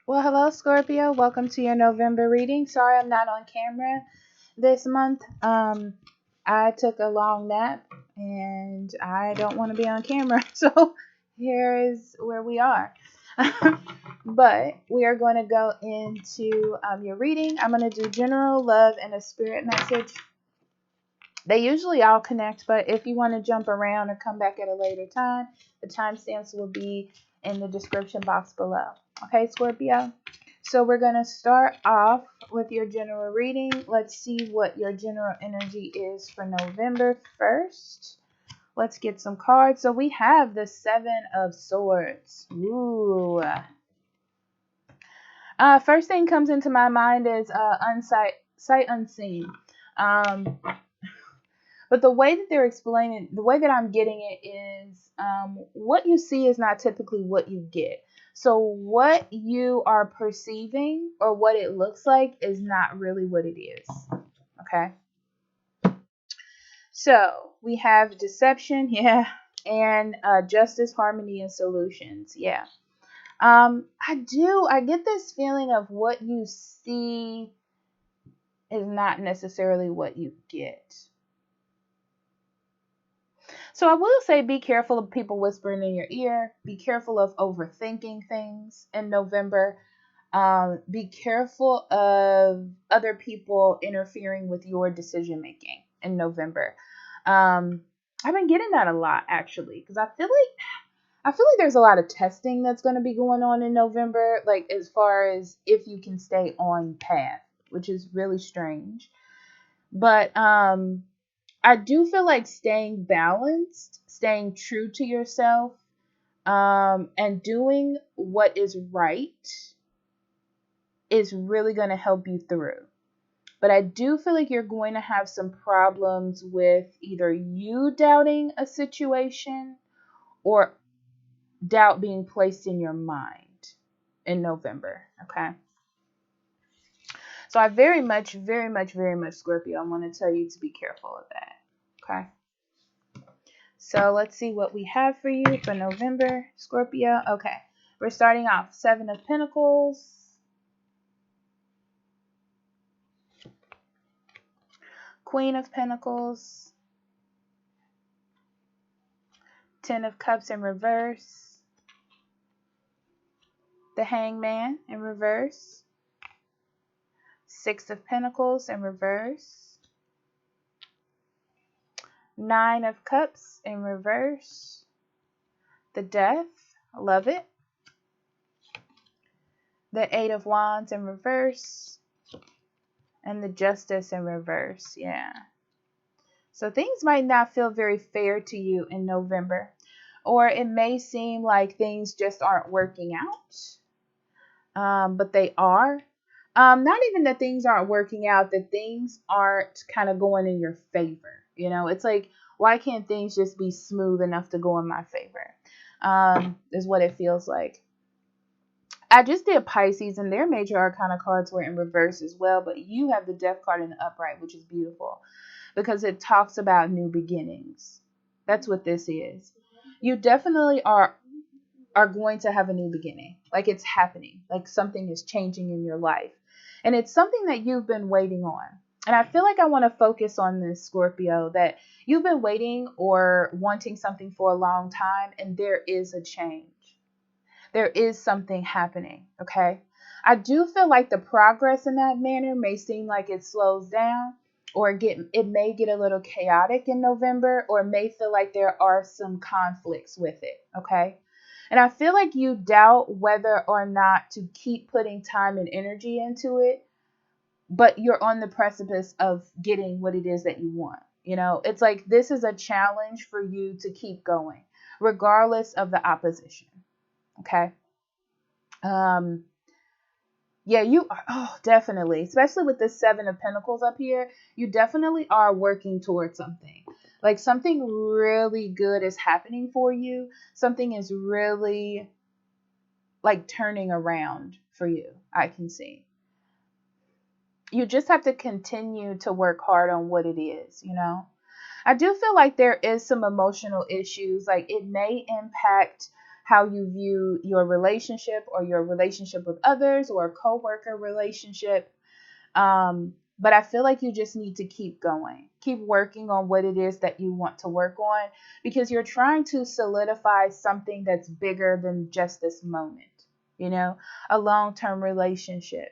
Well, hello, Scorpio. Welcome to your November reading. Sorry I'm not on camera this month. I took a long nap and I don't want to be on camera. So here is where we are. But we are going to go into your reading. I'm going to do general love and a spirit message. They usually all connect, but if you want to jump around or come back at a later time, the timestamps will be in the description box below. Okay, Scorpio? So we're going to start off with your general reading. Let's see what your general energy is for November 1st. Let's get some cards. So we have the Seven of Swords. Ooh. First thing comes into my mind is sight unseen. But the way that they're explaining, the way that I'm getting it is what you see is not typically what you get. So what you are perceiving or what it looks like is not really what it is. Okay. So we have deception, yeah, and justice, harmony, and solutions, yeah. I get this feeling of what you see is not necessarily what you get. So I will say be careful of people whispering in your ear. Be careful of overthinking things in November. Be careful of other people interfering with your decision making in November. I've been getting that a lot actually because I feel like there's a lot of testing that's going to be going on in November, like as far as if you can stay on path, which is really strange. But I do feel like staying balanced, staying true to yourself, and doing what is right is really going to help you through. But I do feel like you're going to have some problems with either you doubting a situation or doubt being placed in your mind in November. Okay. So I very much, Scorpio, I want to tell you to be careful of that. Okay. So let's see what we have for you for November, Scorpio. Okay, we're starting off Seven of Pentacles, Queen of Pentacles, Ten of Cups in reverse, the Hangman in reverse, Six of Pentacles in reverse, Nine of Cups in reverse, the Death, love it, the Eight of Wands in reverse, and the Justice in reverse. Yeah. So things might not feel very fair to you in November, or it may seem like things just aren't working out, but they are. Not even that things aren't working out, that things aren't kind of going in your favor. You know, it's like, why can't things just be smooth enough to go in my favor? Is what it feels like. I just did Pisces, and their major arcana cards were in reverse as well, but you have the Death card in the upright, which is beautiful because it talks about new beginnings. That's what this is. You definitely are going to have a new beginning. Like it's happening. Like something is changing in your life. And it's something that you've been waiting on. And I feel like I want to focus on this, Scorpio, that you've been waiting or wanting something for a long time, and there is a change. There is something happening, okay? I do feel like the progress in that manner may seem like it slows down, or it may get a little chaotic in November, or may feel like there are some conflicts with it, okay? And I feel like you doubt whether or not to keep putting time and energy into it, but you're on the precipice of getting what it is that you want. You know, it's like this is a challenge for you to keep going, regardless of the opposition. Okay. Yeah, you are. Oh, definitely. Especially with the Seven of Pentacles up here, you definitely are working towards something. Like something really good is happening for you. Something is really like turning around for you. I can see. You just have to continue to work hard on what it is, you know? I do feel like there is some emotional issues. Like it may impact how you view your relationship or your relationship with others or a coworker relationship. But I feel like you just need to keep going, keep working on what it is that you want to work on, because you're trying to solidify something that's bigger than just this moment, you know, a long-term relationship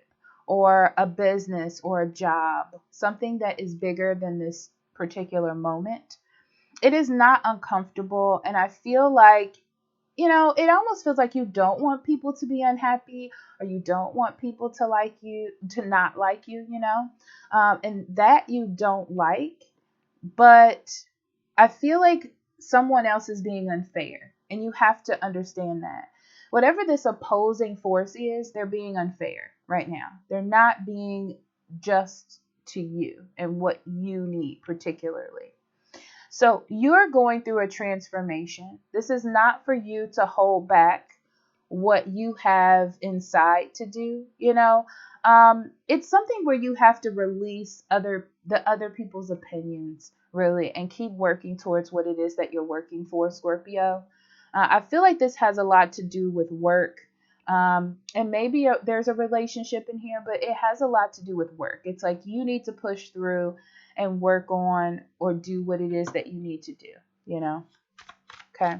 or a business or a job, something that is bigger than this particular moment. It is not uncomfortable. And I feel like, it almost feels like you don't want people to be unhappy, or you don't want people to like you, to not like you, and that you don't like. But I feel like someone else is being unfair, and you have to understand that. Whatever this opposing force is, they're being unfair right now. They're not being just to you and what you need particularly. So you're going through a transformation. This is not for you to hold back what you have inside to do. It's something where you have to release the other people's opinions, really, and keep working towards what it is that you're working for, Scorpio. I feel like this has a lot to do with work. And maybe there's a relationship in here, but it has a lot to do with work. It's like you need to push through and work on or do what it is that you need to do. Okay.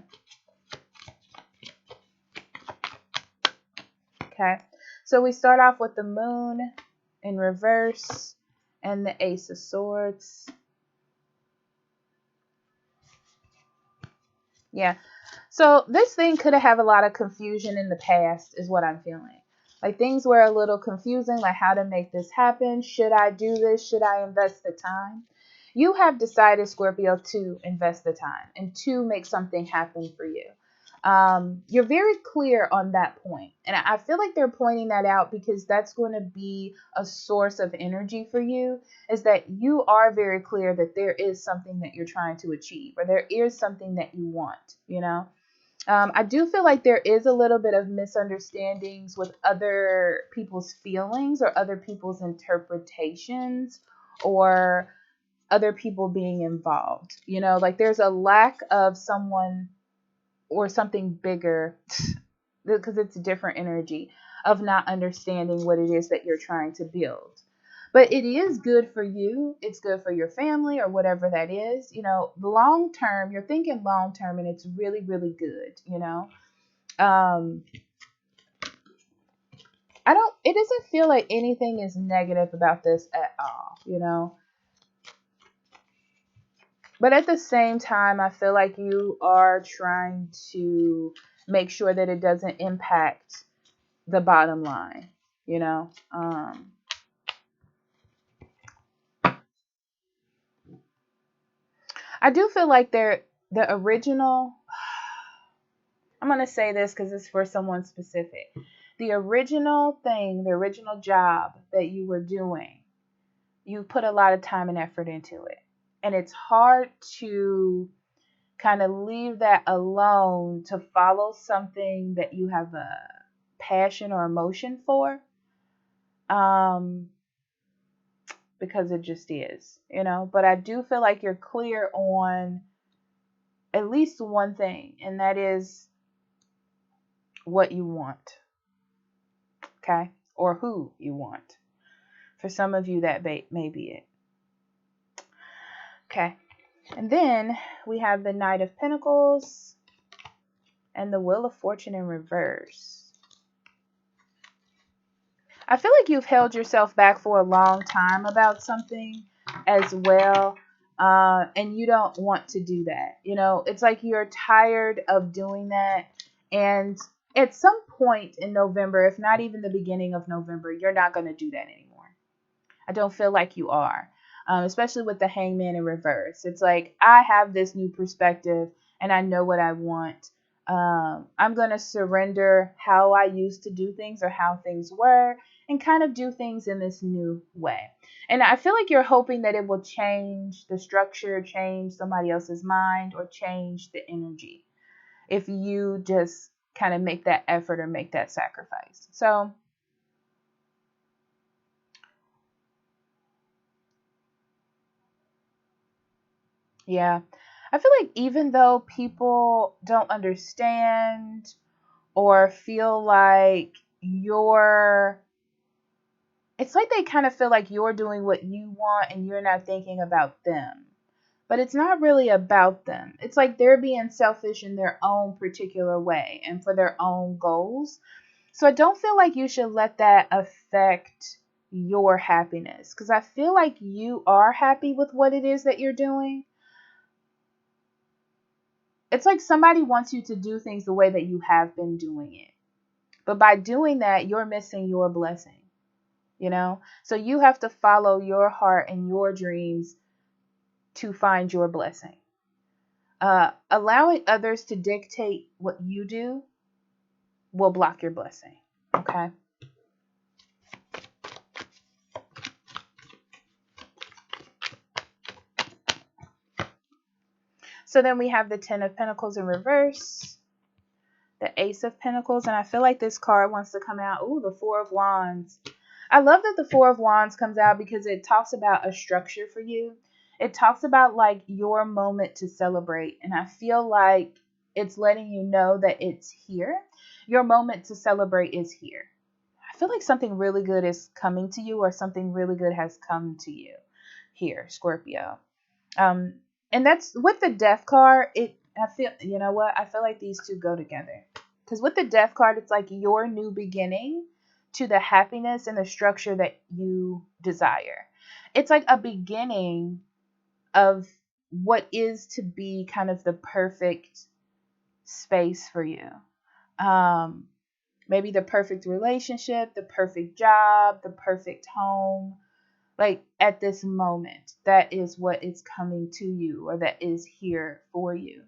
Okay. So we start off with the moon in reverse and the ace of swords. Yeah. So this thing could have a lot of confusion in the past, is what I'm feeling. Like things were a little confusing, like how to make this happen. Should I do this? Should I invest the time? You have decided, Scorpio, to invest the time and to make something happen for you. You're very clear on that point. And I feel like they're pointing that out because that's going to be a source of energy for you, is that you are very clear that there is something that you're trying to achieve, or there is something that you want. I do feel like there is a little bit of misunderstandings with other people's feelings or other people's interpretations or other people being involved. Like there's a lack of someone or something bigger, because it's a different energy, of not understanding what it is that you're trying to build. But it is good for you. It's good for your family or whatever that is. Long term, you're thinking long term, and it's really, really good. It doesn't feel like anything is negative about this at all. But at the same time, I feel like you are trying to make sure that it doesn't impact the bottom line, I do feel like the original, I'm going to say this because it's for someone specific. The original thing, the original job that you were doing, you put a lot of time and effort into it. And it's hard to kind of leave that alone to follow something that you have a passion or emotion for. Because it just is, but I do feel like you're clear on at least one thing, and that is what you want. Okay. Or who you want. For some of you, that may be it. Okay. And then we have the Knight of Pentacles and the Wheel of Fortune in reverse. I feel like you've held yourself back for a long time about something as well. And you don't want to do that. It's like you're tired of doing that. And at some point in November, if not even the beginning of November, you're not going to do that anymore. I don't feel like you are, especially with the Hangman in reverse. It's like, I have this new perspective and I know what I want. I'm going to surrender how I used to do things or how things were and kind of do things in this new way. And I feel like you're hoping that it will change the structure, change somebody else's mind, or change the energy if you just kind of make that effort or make that sacrifice. So yeah, I feel like even though people don't understand or feel like it's like they kind of feel like you're doing what you want and you're not thinking about them. But it's not really about them. It's like they're being selfish in their own particular way and for their own goals. So I don't feel like you should let that affect your happiness, because I feel like you are happy with what it is that you're doing. It's like somebody wants you to do things the way that you have been doing it. But by doing that, you're missing your blessing, you know? So you have to follow your heart and your dreams to find your blessing. Allowing others to dictate what you do will block your blessing. Okay. So then we have the Ten of Pentacles in reverse, the Ace of Pentacles, and I feel like this card wants to come out. Ooh, the Four of Wands. I love that the Four of Wands comes out because it talks about a structure for you. It talks about like your moment to celebrate, and I feel like it's letting you know that it's here. Your moment to celebrate is here. I feel like something really good is coming to you, or something really good has come to you here, Scorpio. And that's with the Death card. I feel, you know what? I feel like these two go together. Because with the Death card, it's like your new beginning to the happiness and the structure that you desire. It's like a beginning of what is to be kind of the perfect space for you. Maybe the perfect relationship, the perfect job, the perfect home. Like at this moment, that is what is coming to you, or that is here for you.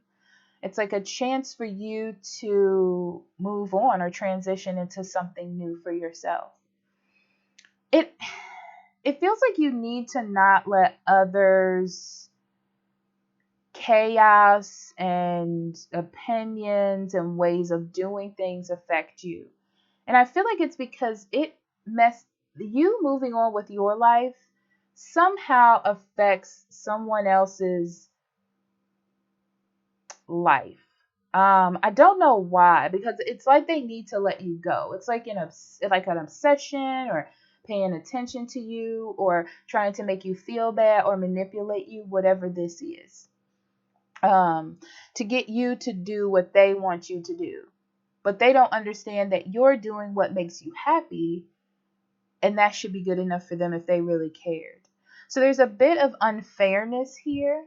It's like a chance for you to move on or transition into something new for yourself. It feels like you need to not let others' chaos and opinions and ways of doing things affect you. And I feel like it's because you moving on with your life somehow affects someone else's life. I don't know why, because it's like they need to let you go. It's like an obsession, or paying attention to you, or trying to make you feel bad, or manipulate you, whatever this is. To get you to do what they want you to do. But they don't understand that you're doing what makes you happy, and that should be good enough for them if they really cared. So there's a bit of unfairness here.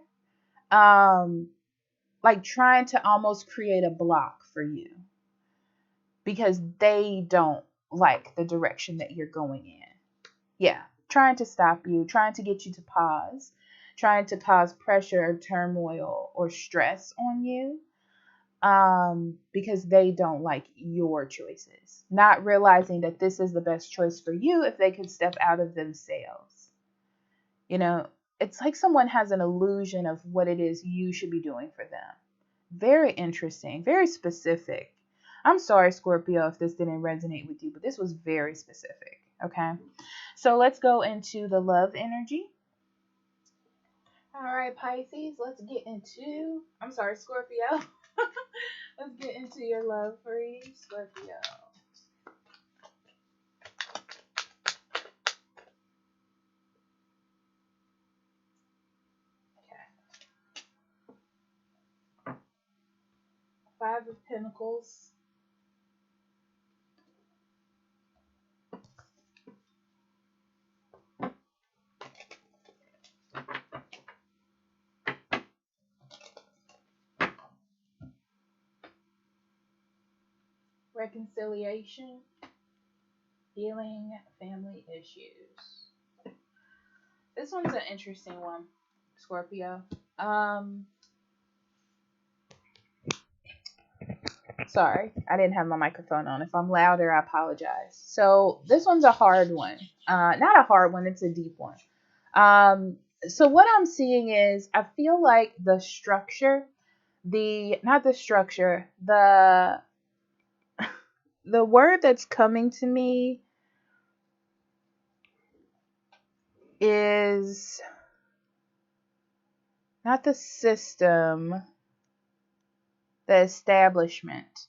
Like trying to almost create a block for you because they don't like the direction that you're going in. Yeah, trying to stop you, trying to get you to pause, trying to cause pressure, turmoil, or stress on you. Because they don't like your choices, not realizing that this is the best choice for you if they could step out of themselves. You know, it's like someone has an illusion of what it is you should be doing for them. Very interesting, very specific. I'm sorry, Scorpio, if this didn't resonate with you, but this was very specific. Okay, so let's go into the love energy. All right, Pisces, let's get into, I'm sorry, Scorpio. Let's get into your love for you, Scorpio. Okay. Five of Pentacles. Reconciliation. Healing family issues. This one's an interesting one, Scorpio. Sorry, I didn't have my microphone on. If I'm louder, I apologize. So this one's a hard one. Not a hard one, it's a deep one. So what I'm seeing is, I feel like the structure, not the structure, the word that's coming to me is not the system, the establishment.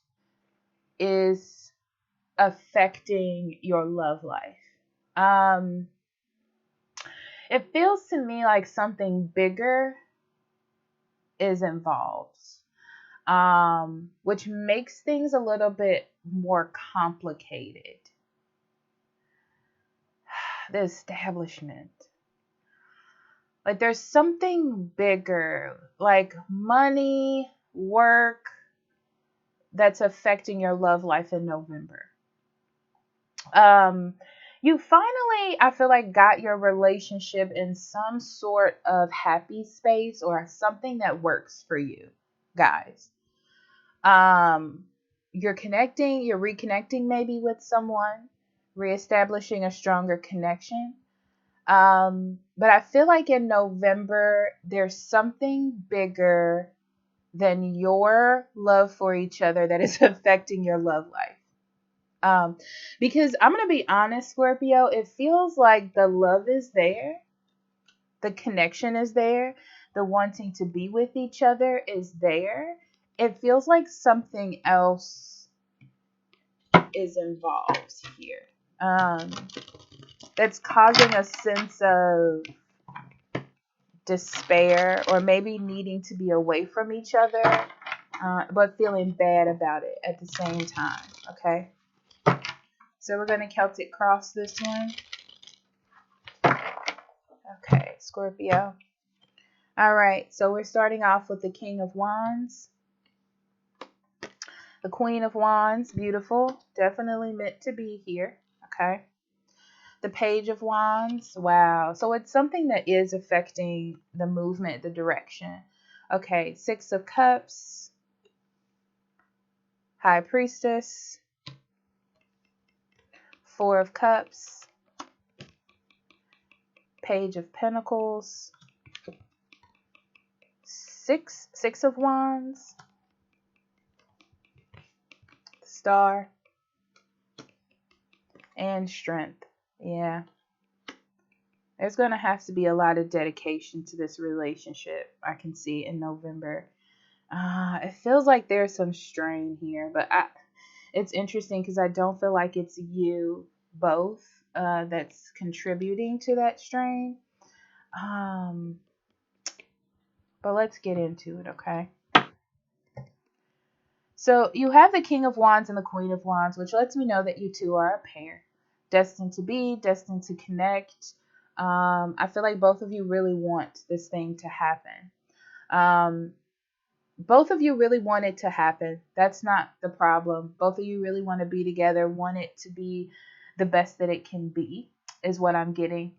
is affecting your love life. Um, it feels to me like something bigger is involved, which makes things a little bit more complicated. The establishment. Like there's something bigger, like money, work, that's affecting your love life in November. You finally, I feel like, got your relationship in some sort of happy space or something that works for you, guys. Um, you're connecting, you're reconnecting maybe with someone, reestablishing a stronger connection. But I feel like in November, there's something bigger than your love for each other that is affecting your love life. Because I'm going to be honest, Scorpio, it feels like the love is there, the connection is there, the wanting to be with each other is there. It feels like something else is involved here. That's causing a sense of despair or maybe needing to be away from each other, but feeling bad about it at the same time. Okay. So we're going to Celtic cross this one. Okay, Scorpio. All right, so we're starting off with the King of Wands. The Queen of Wands, beautiful. Definitely meant to be here. Okay. The Page of Wands, wow. So it's something that is affecting the movement, the direction. Okay, Six of Cups. High Priestess. Four of Cups. Page of Pentacles. Six of Wands. Star. And Strength. Yeah. There's going to have to be a lot of dedication to this relationship, I can see, in November. It feels like there's some strain here, but it's interesting because I don't feel like it's you both that's contributing to that strain. But let's get into it, okay? So you have the King of Wands and the Queen of Wands, which lets me know that you two are a pair, destined to be, destined to connect. I feel like both of you really want this thing to happen. Both of you really want it to happen. That's not the problem. Both of you really want to be together, want it to be the best that it can be, is what I'm getting.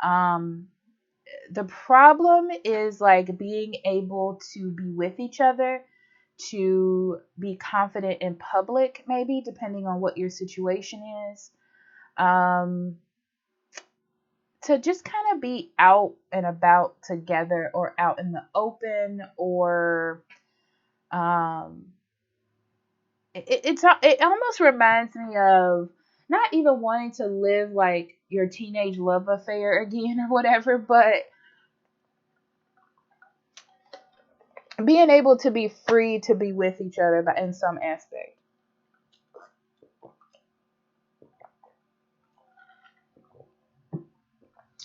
The problem is like being able to be with each other, to be confident in public, maybe, depending on what your situation is. To just kind of be out and about together or out in the open, or it almost reminds me of not even wanting to live like your teenage love affair again or whatever, but being able to be free to be with each other in some aspect.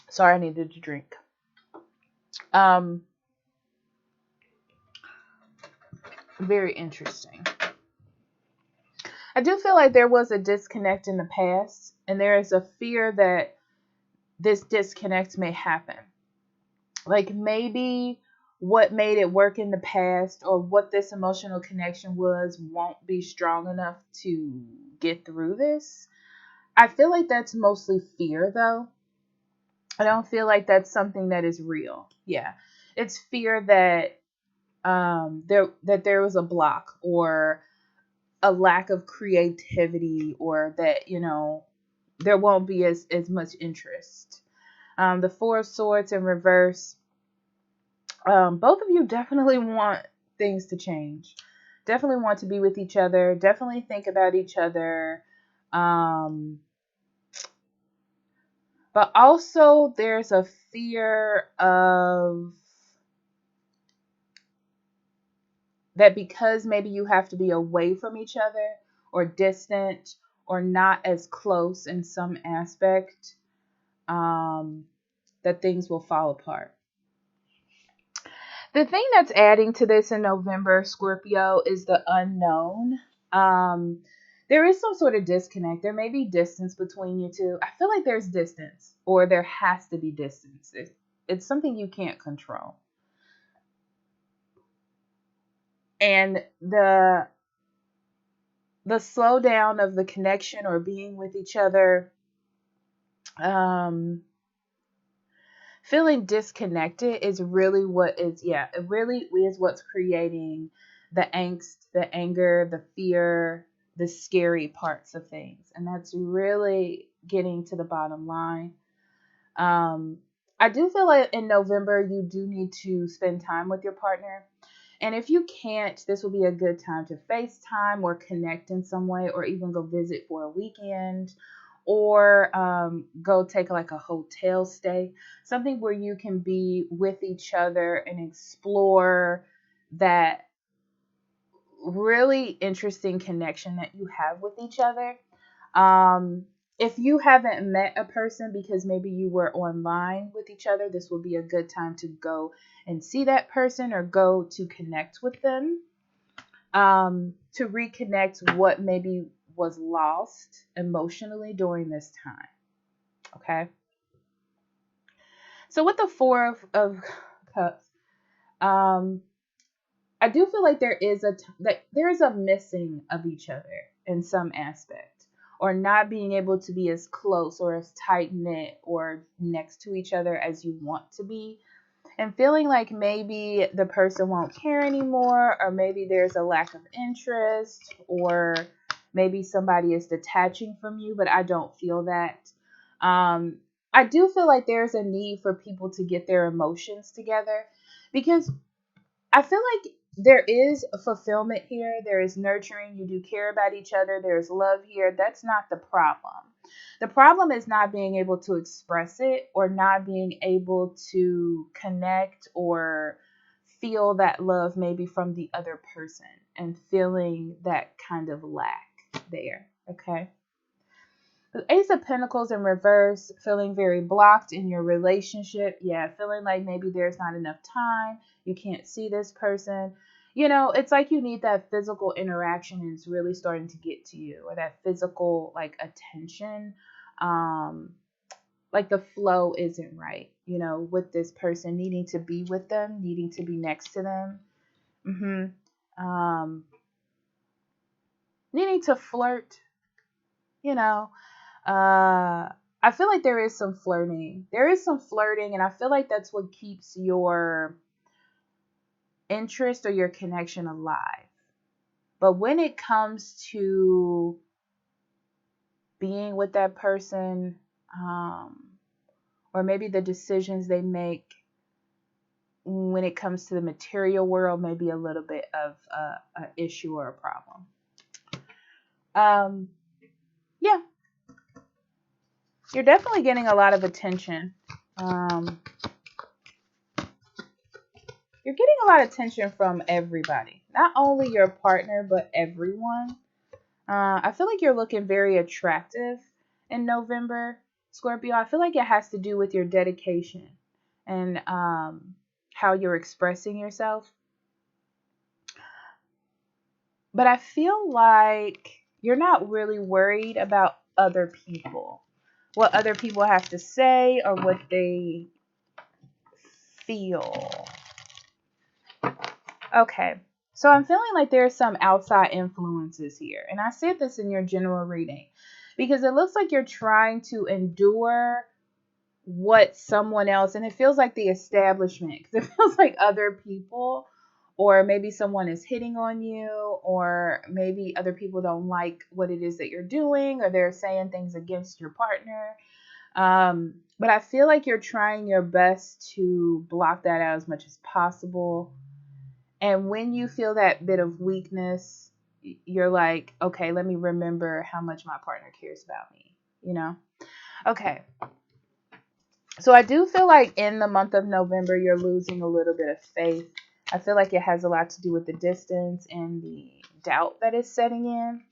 Sorry, I needed to drink. Very interesting. I do feel like there was a disconnect in the past, and there is a fear that this disconnect may happen. Like maybe what made it work in the past, or what this emotional connection was, won't be strong enough to get through this. I feel like that's mostly fear, though. I don't feel like that's something that is real. Yeah, it's fear that there was a block, or a lack of creativity, or that there won't be as much interest. The Four of Swords in reverse. Both of you definitely want things to change. Definitely want to be with each other. Definitely think about each other. But also there's a fear of that, because maybe you have to be away from each other, or distant or not as close in some aspect, that things will fall apart. The thing that's adding to this in November, Scorpio, is the unknown. There is some sort of disconnect. There may be distance between you two. I feel like there's distance, or there has to be distance. It's something you can't control. And the slowdown of the connection or being with each other, feeling disconnected is really what is, it really is what's creating the angst, the anger, the fear, the scary parts of things. And that's really getting to the bottom line. I do feel like in November, you do need to spend time with your partner. And if you can't, this will be a good time to FaceTime or connect in some way, or even go visit for a weekend, or go take like a hotel stay, something where you can be with each other and explore that really interesting connection that you have with each other. If you haven't met a person because maybe you were online with each other, this will be a good time to go and see that person or go to connect with them, to reconnect what maybe was lost emotionally during this time. Okay. So with the Four of Cups, I do feel like there is a missing of each other in some aspect, or not being able to be as close or as tight knit or next to each other as you want to be, and feeling like maybe the person won't care anymore, or maybe there's a lack of interest, or maybe somebody is detaching from you, but I don't feel that. I do feel like there's a need for people to get their emotions together, because I feel like there is a fulfillment here. There is nurturing. You do care about each other. There's love here. That's not the problem. The problem is not being able to express it, or not being able to connect or feel that love maybe from the other person, and feeling that kind of lack there. Okay. The Ace of Pentacles in reverse, feeling very blocked in your relationship. Yeah, feeling like maybe there's not enough time. You can't see this person. It's like you need that physical interaction, and it's really starting to get to you, or that physical like attention. Like the flow isn't right, with this person, needing to be with them, needing to be next to them. Needing to flirt, I feel like there is some flirting. There is some flirting, and I feel like that's what keeps your interest or your connection alive. But when it comes to being with that person, or maybe the decisions they make when it comes to the material world, maybe a little bit of an issue or a problem. Yeah. You're definitely getting a lot of attention. You're getting a lot of attention from everybody. Not only your partner, but everyone. I feel like you're looking very attractive in November, Scorpio. I feel like it has to do with your dedication and how you're expressing yourself. But I feel like you're not really worried about other people, what other people have to say, or what they feel. Okay, so I'm feeling like there's some outside influences here. And I said this in your general reading because it looks like you're trying to endure what someone else, and it feels like the establishment, because it feels like other people, or maybe someone is hitting on you, or maybe other people don't like what it is that you're doing, or they're saying things against your partner. But I feel like you're trying your best to block that out as much as possible. And when you feel that bit of weakness, you're like, okay, let me remember how much my partner cares about me, Okay. So I do feel like in the month of November, you're losing a little bit of faith. I feel like it has a lot to do with the distance and the doubt that is setting in.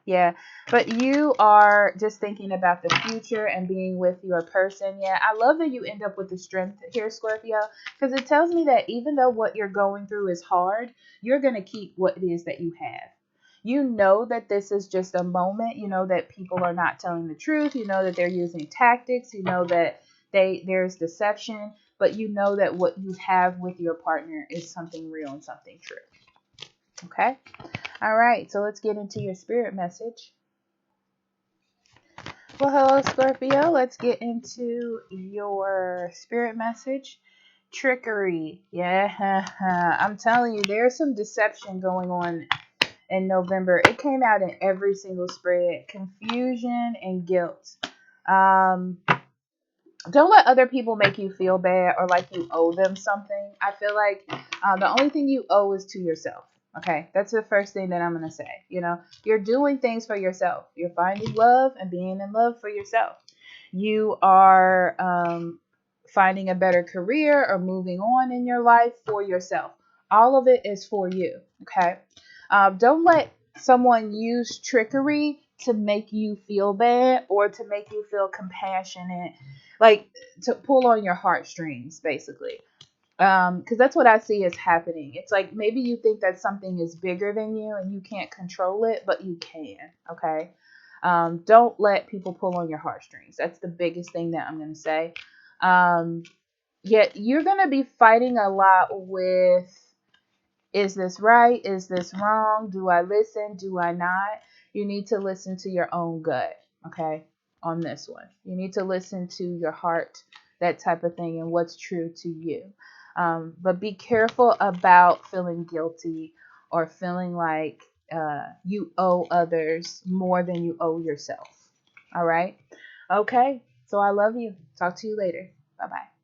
Yeah, but you are just thinking about the future and being with your person. Yeah, I love that you end up with the strength here, Scorpio, because it tells me that even though what you're going through is hard, you're going to keep what it is that you have. You know that this is just a moment. You know that people are not telling the truth. You know that they're using tactics. You know that there's deception, but you know that what you have with your partner is something real and something true. Okay? All right, so let's get into your spirit message. Well, hello, Scorpio. Let's get into your spirit message. Trickery. Yeah, I'm telling you, there's some deception going on in November. It came out in every single spread. Confusion and guilt. Um, don't let other people make you feel bad or like you owe them something. I feel like the only thing you owe is to yourself. Okay, that's the first thing that I'm going to say. You know, you're doing things for yourself. You're finding love and being in love for yourself. You are finding a better career or moving on in your life for yourself. All of it is for you. Okay, don't let someone use trickery to make you feel bad or to make you feel compassionate, like to pull on your heartstrings, basically. Because that's what I see is happening. It's like maybe you think that something is bigger than you and you can't control it, but you can. Okay. Don't let people pull on your heartstrings. That's the biggest thing that I'm going to say. Um, Yet you're going to be fighting a lot with, is this right? Is this wrong? Do I listen? Do I not? You need to listen to your own gut, okay, on this one. You need to listen to your heart, that type of thing, and what's true to you. But be careful about feeling guilty or feeling like you owe others more than you owe yourself. All right? Okay. So I love you. Talk to you later. Bye bye.